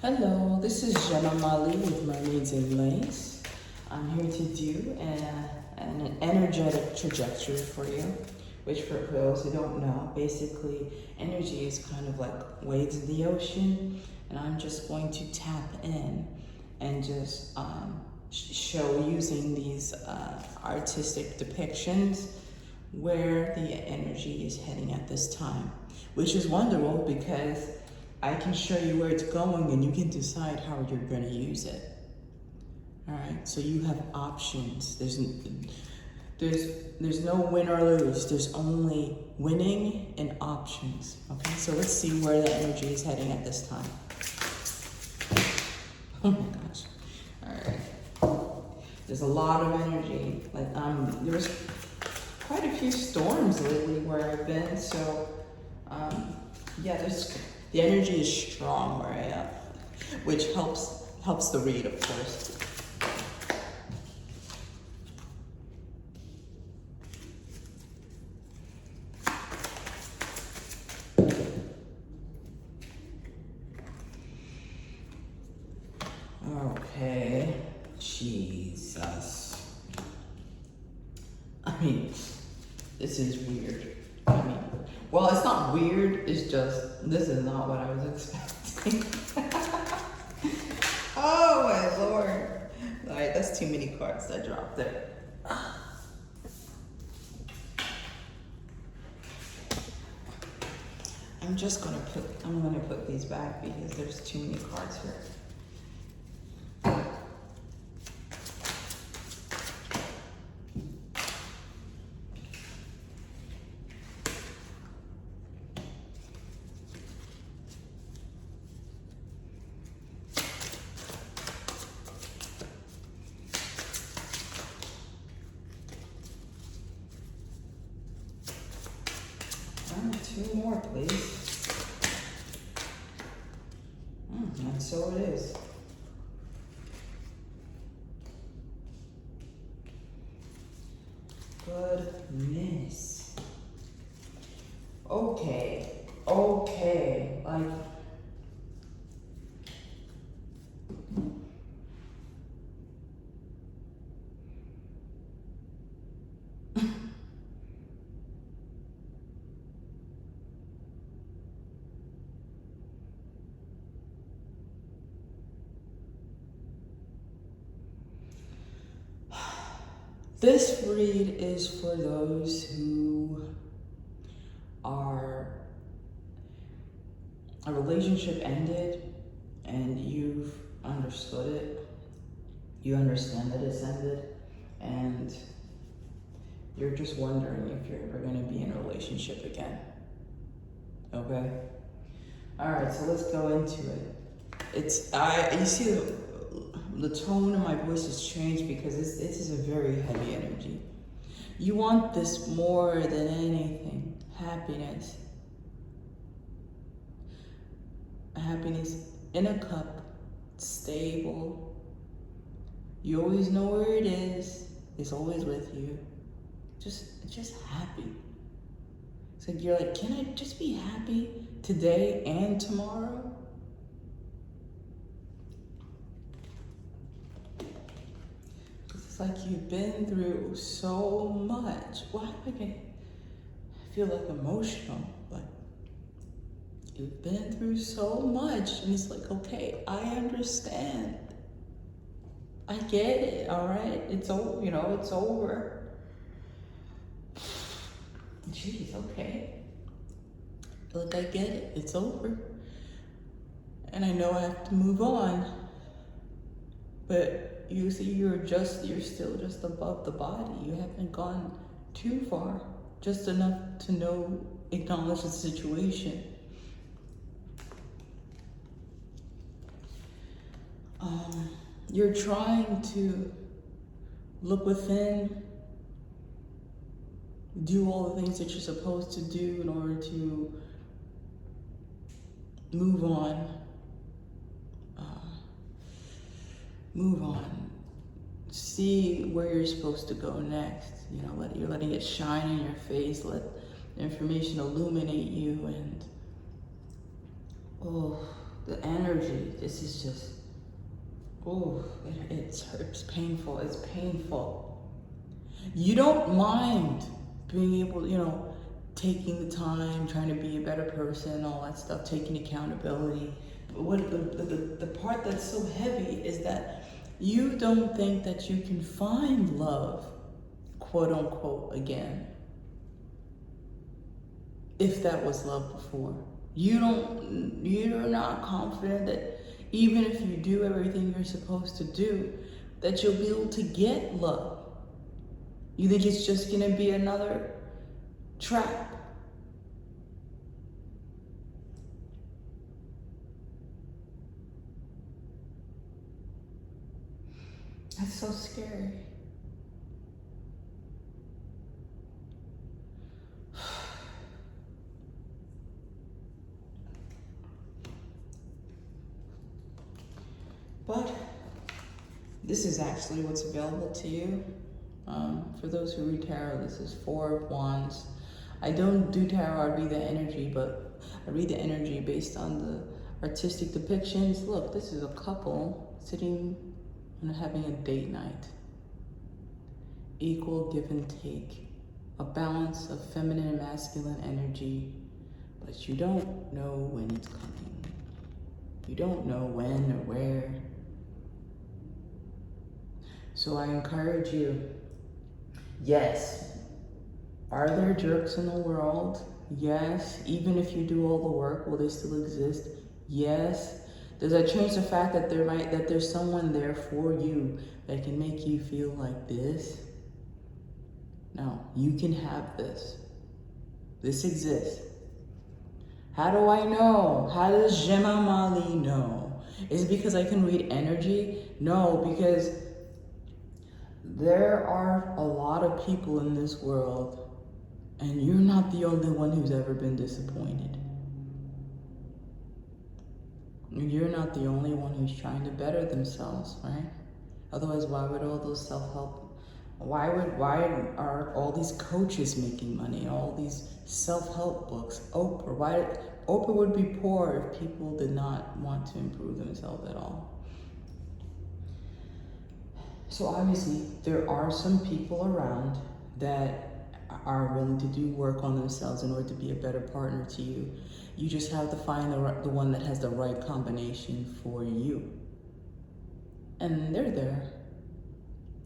Hello, this is M.A.L.E.E with Mermaids in Lace. I'm here to do an energetic trajectory for you, which for those who don't know, basically energy is kind of like waves in the ocean, and I'm just going to tap in and just show using these artistic depictions where the energy is heading at this time, which is wonderful because I can show you where it's going and you can decide how you're going to use it. All right, so you have options. There's no win or lose. There's only winning and options. Okay, so let's see where the energy is heading at this time. Oh my gosh. All right. There's a lot of energy. Like there's quite a few storms lately where I've been. So yeah, the energy is strong where I am, which helps the read, of course. Okay, Jesus. I mean, this is weird. I mean, well, it's not weird, it's just, this is not what I was expecting. Oh my Lord. All right, that's too many cards that dropped there. I'm gonna put these back because there's too many cards here. Two more, please. And so it is. Goodness. Okay. Like, this read is for those who are, a relationship ended and you've understood it. You understand that it's ended and you're just wondering if you're ever going to be in a relationship again. Okay? All right, so let's go into it. You see the tone of my voice has changed because this is a very heavy energy. You want this more than anything. Happiness. Happiness in a cup, stable. You always know where it is. It's always with you. Just happy. So you're like, can I just be happy today and tomorrow? It's like you've been through so much. Why I feel like emotional? Like you've been through so much, and it's like, okay, I understand. I get it. All right, it's over. It's over. Jeez, okay. Look, I get it. It's over. And I know I have to move on. But you see, you're still just above the body. You haven't gone too far. Just enough to acknowledge the situation. You're trying to look within, do all the things that you're supposed to do in order to move on. See where you're supposed to go next. You're letting it shine in your face, let the information illuminate you, and The energy, this is just, oh, it's painful. It's painful. You don't mind being able, you know, taking the time, trying to be a better person, all that stuff, taking accountability. But what the part that's so heavy is that you don't think that you can find love, quote unquote, again. If that was love before. You're not confident that even if you do everything you're supposed to do, that you'll be able to get love. You think it's just gonna be another trap. That's so scary. But this is actually what's available to you. For those who read tarot, this is 4 of Wands. I don't do tarot, I read the energy, but I read the energy based on the artistic depictions. Look, this is a couple sitting and having a date night. Equal give and take. A balance of feminine and masculine energy, but you don't know when it's coming. You don't know when or where. So I encourage you, yes, are there jerks in the world? Yes. Even if you do all the work, will they still exist? Yes. Does that change the fact that there's someone there for you that can make you feel like this? No, you can have this. This exists. How do I know? How does M.A.L.E.E know? Is it because I can read energy? No, because there are a lot of people in this world, and you're not the only one who's ever been disappointed. You're not the only one who's trying to better themselves, right? Otherwise, why would all those self-help, why are all these coaches making money, all these self-help books? Oprah would be poor if people did not want to improve themselves at all. So obviously, there are some people around that are willing to do work on themselves in order to be a better partner to you. You just have to find the one that has the right combination for you. And they're there.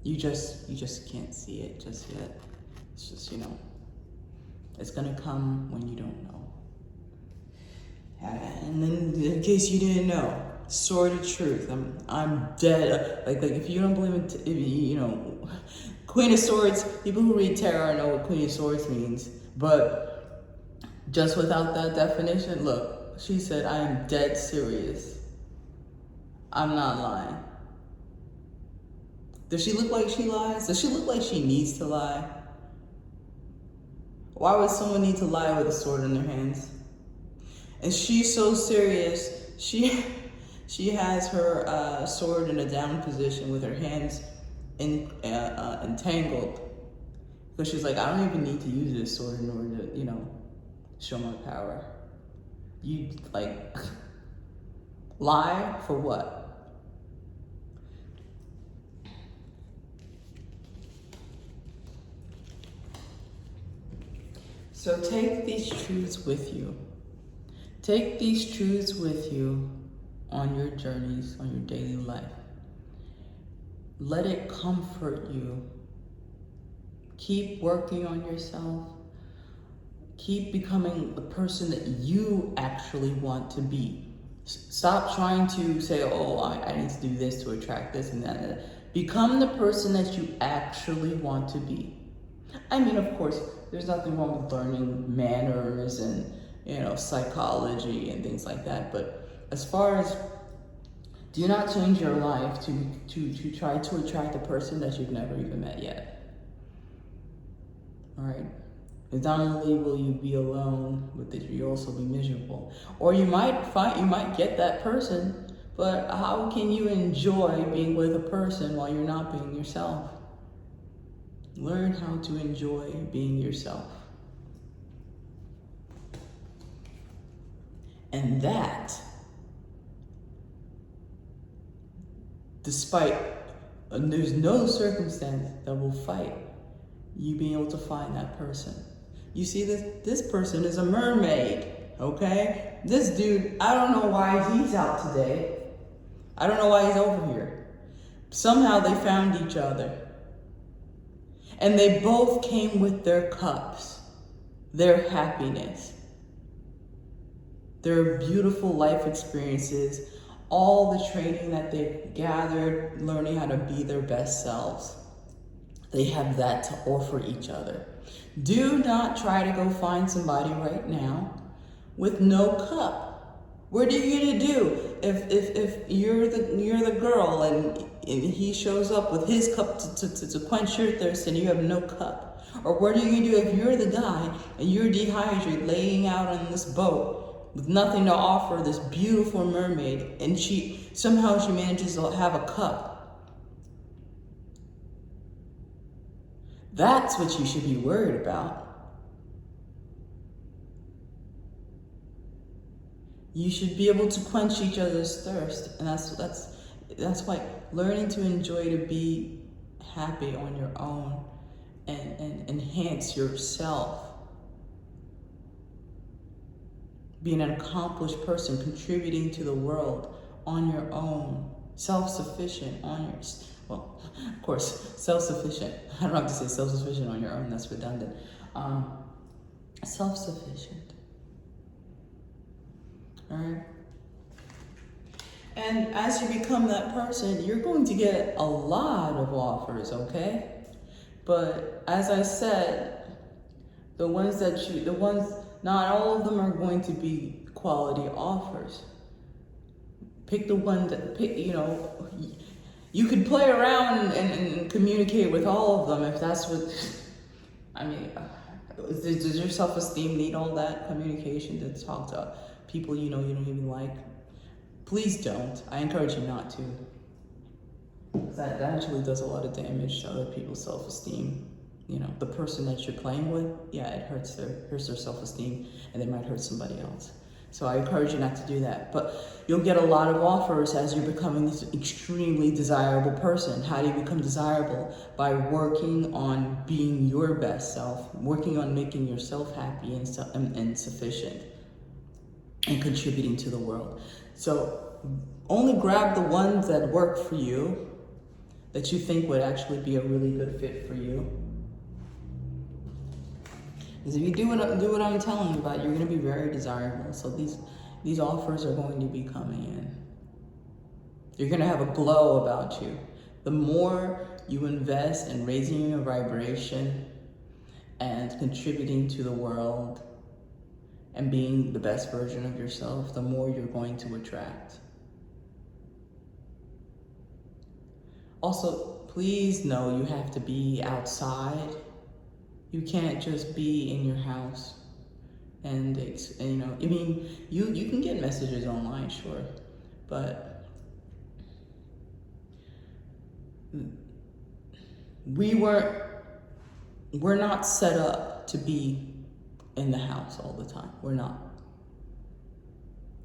You just can't see it just yet. It's just, it's gonna come when you don't know. And then, in case you didn't know, sword of truth. I'm dead. Like if you don't believe in, Queen of Swords. People who read tarot know what Queen of Swords means. But just without that definition, look, she said, "I am dead serious. I'm not lying." Does she look like she lies? Does she look like she needs to lie? Why would someone need to lie with a sword in their hands? And she's so serious. She has her sword in a down position with her hands entangled. Because she's like, I don't even need to use this sword in order to, show my power. You, lie for what? So take these truths with you. Take these truths with you on your journeys, on your daily life. Let it comfort you. Keep working on yourself. Keep becoming the person that you actually want to be. Stop trying to say, oh, I need to do this to attract this and that. Become the person that you actually want to be. I mean, of course, there's nothing wrong with learning manners and, psychology and things like that. But as far as, do not change your life to try to attract a person that you've never even met yet. All right? Because not only will you be alone with it, you'll also be miserable. Or you might get that person, but how can you enjoy being with a person while you're not being yourself? Learn how to enjoy being yourself. And that despite, there's no circumstance that will fight you being able to find that person. You see, this person is a mermaid, okay? This dude, I don't know why he's out today. I don't know why he's over here. Somehow they found each other. And they both came with their cups, their happiness, their beautiful life experiences, all the training that they've gathered, learning how to be their best selves. They have that to offer each other. Do not try to go find somebody right now with no cup. What are you gonna do if you're the girl and he shows up with his cup to quench your thirst and you have no cup? Or what are you gonna do if you're the guy and you're dehydrated, laying out on this boat with nothing to offer this beautiful mermaid, and somehow she manages to have a cup? That's what you should be worried about. You should be able to quench each other's thirst, and that's why learning to enjoy, to be happy on your own and enhance yourself. Being an accomplished person, contributing to the world on your own, self-sufficient on your, well, of course, self-sufficient. I don't have to say self-sufficient on your own, that's redundant. Self-sufficient. All right? And as you become that person, you're going to get a lot of offers, okay? But as I said, not all of them are going to be quality offers. Pick the one that, you could play around and communicate with all of them if that's what, does your self-esteem need all that communication to talk to people you don't even like? Please don't. I encourage you not to. That actually does a lot of damage to other people's self-esteem. The person that you're playing with, yeah, it hurts their self-esteem, and they might hurt somebody else. So I encourage you not to do that. But you'll get a lot of offers as you're becoming this extremely desirable person. How do you become desirable? By working on being your best self, working on making yourself happy and sufficient, and contributing to the world. So only grab the ones that work for you, that you think would actually be a really good fit for you. Because if you do what I'm telling you about, you're going to be very desirable. So these offers are going to be coming in. You're going to have a glow about you. The more you invest in raising your vibration and contributing to the world and being the best version of yourself, the more you're going to attract. Also, please know you have to be outside. You can't just be in your house. And you can get messages online, sure, but we're not set up to be in the house all the time. We're not.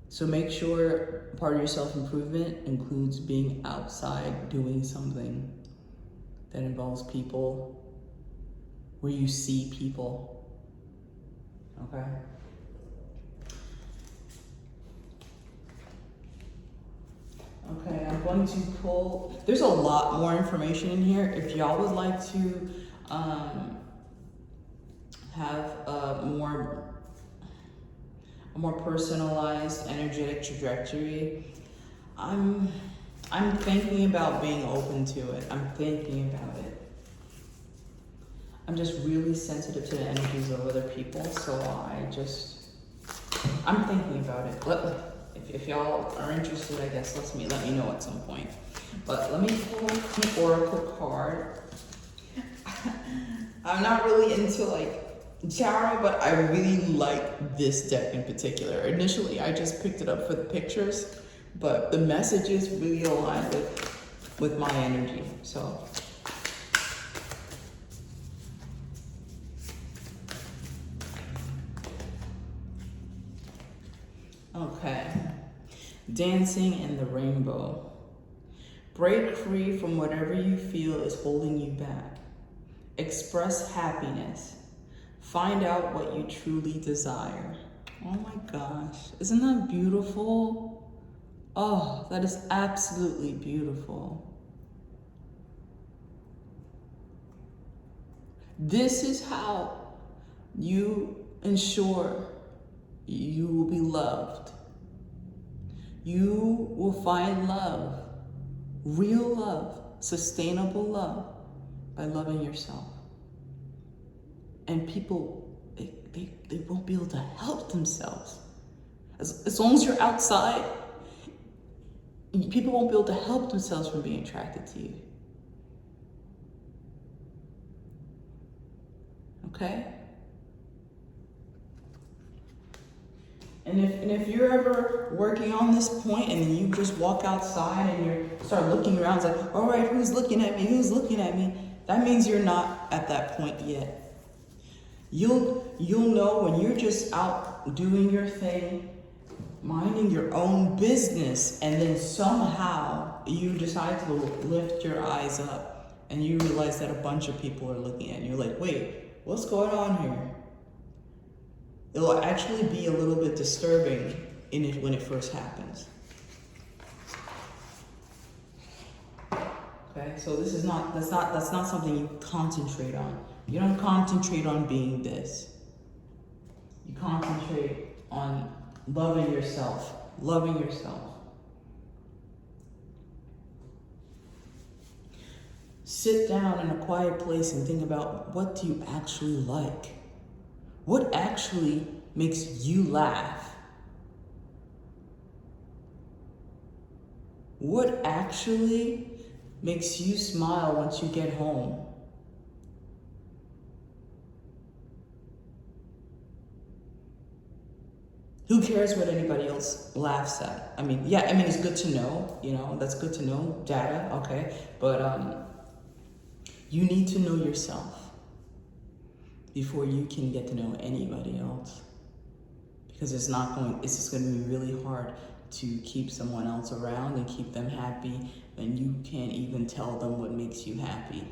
So make sure part of your self-improvement includes being outside, doing something that involves people, where you see people, okay? Okay, I'm going to pull, there's a lot more information in here. If y'all would like to have a more personalized energetic trajectory, I'm thinking about being open to it. I'm thinking about it. I'm just really sensitive to the energies of other people, so I'm thinking about it. If y'all are interested, I guess let me know at some point. But let me pull an oracle card. I'm not really into tarot, but I really like this deck in particular. Initially, I just picked it up for the pictures, but the messages really align with my energy. So. Okay, dancing in the rainbow. Break free from whatever you feel is holding you back. Express happiness. Find out what you truly desire. Oh my gosh, isn't that beautiful? Oh, that is absolutely beautiful. This is how you ensure you will be loved. You will find love, real love, sustainable love, by loving yourself. And people, they won't be able to help themselves. As long as you're outside, people won't be able to help themselves from being attracted to you. Okay? And if you're ever working on this point and you just walk outside and you start looking around, it's like, all right, who's looking at me? Who's looking at me? That means you're not at that point yet. You'll know when you're just out doing your thing, minding your own business, and then somehow you decide to lift your eyes up and you realize that a bunch of people are looking at you. You're like, wait, what's going on here? It'll actually be a little bit disturbing in it when it first happens. Okay, so this is that's not something you concentrate on. You don't concentrate on being this. You concentrate on loving yourself, loving yourself. Sit down in a quiet place and think about, what do you actually like? What actually makes you laugh? What actually makes you smile once you get home? Who cares what anybody else laughs at? It's good to know, that's good to know, data, okay? But you need to know yourself before you can get to know anybody else. Because it's just going to be really hard to keep someone else around and keep them happy when you can't even tell them what makes you happy.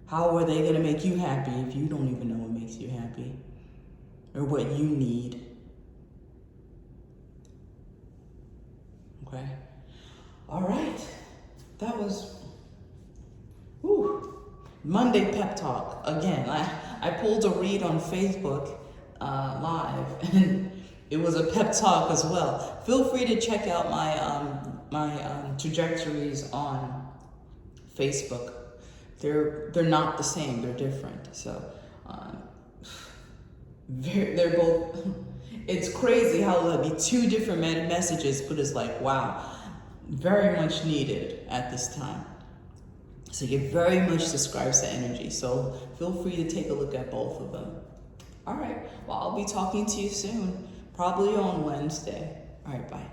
How are they going to make you happy if you don't even know what makes you happy or what you need? Okay. All right. That was Monday pep talk. Again, I pulled a read on Facebook live, and it was a pep talk as well. Feel free to check out my trajectories on Facebook. They're not the same. They're different. So they're both. It's crazy how there'll be two different messages, but it's like, wow, very much needed at this time. So it very much describes the energy. So feel free to take a look at both of them. All right. Well, I'll be talking to you soon, probably on Wednesday. All right. Bye.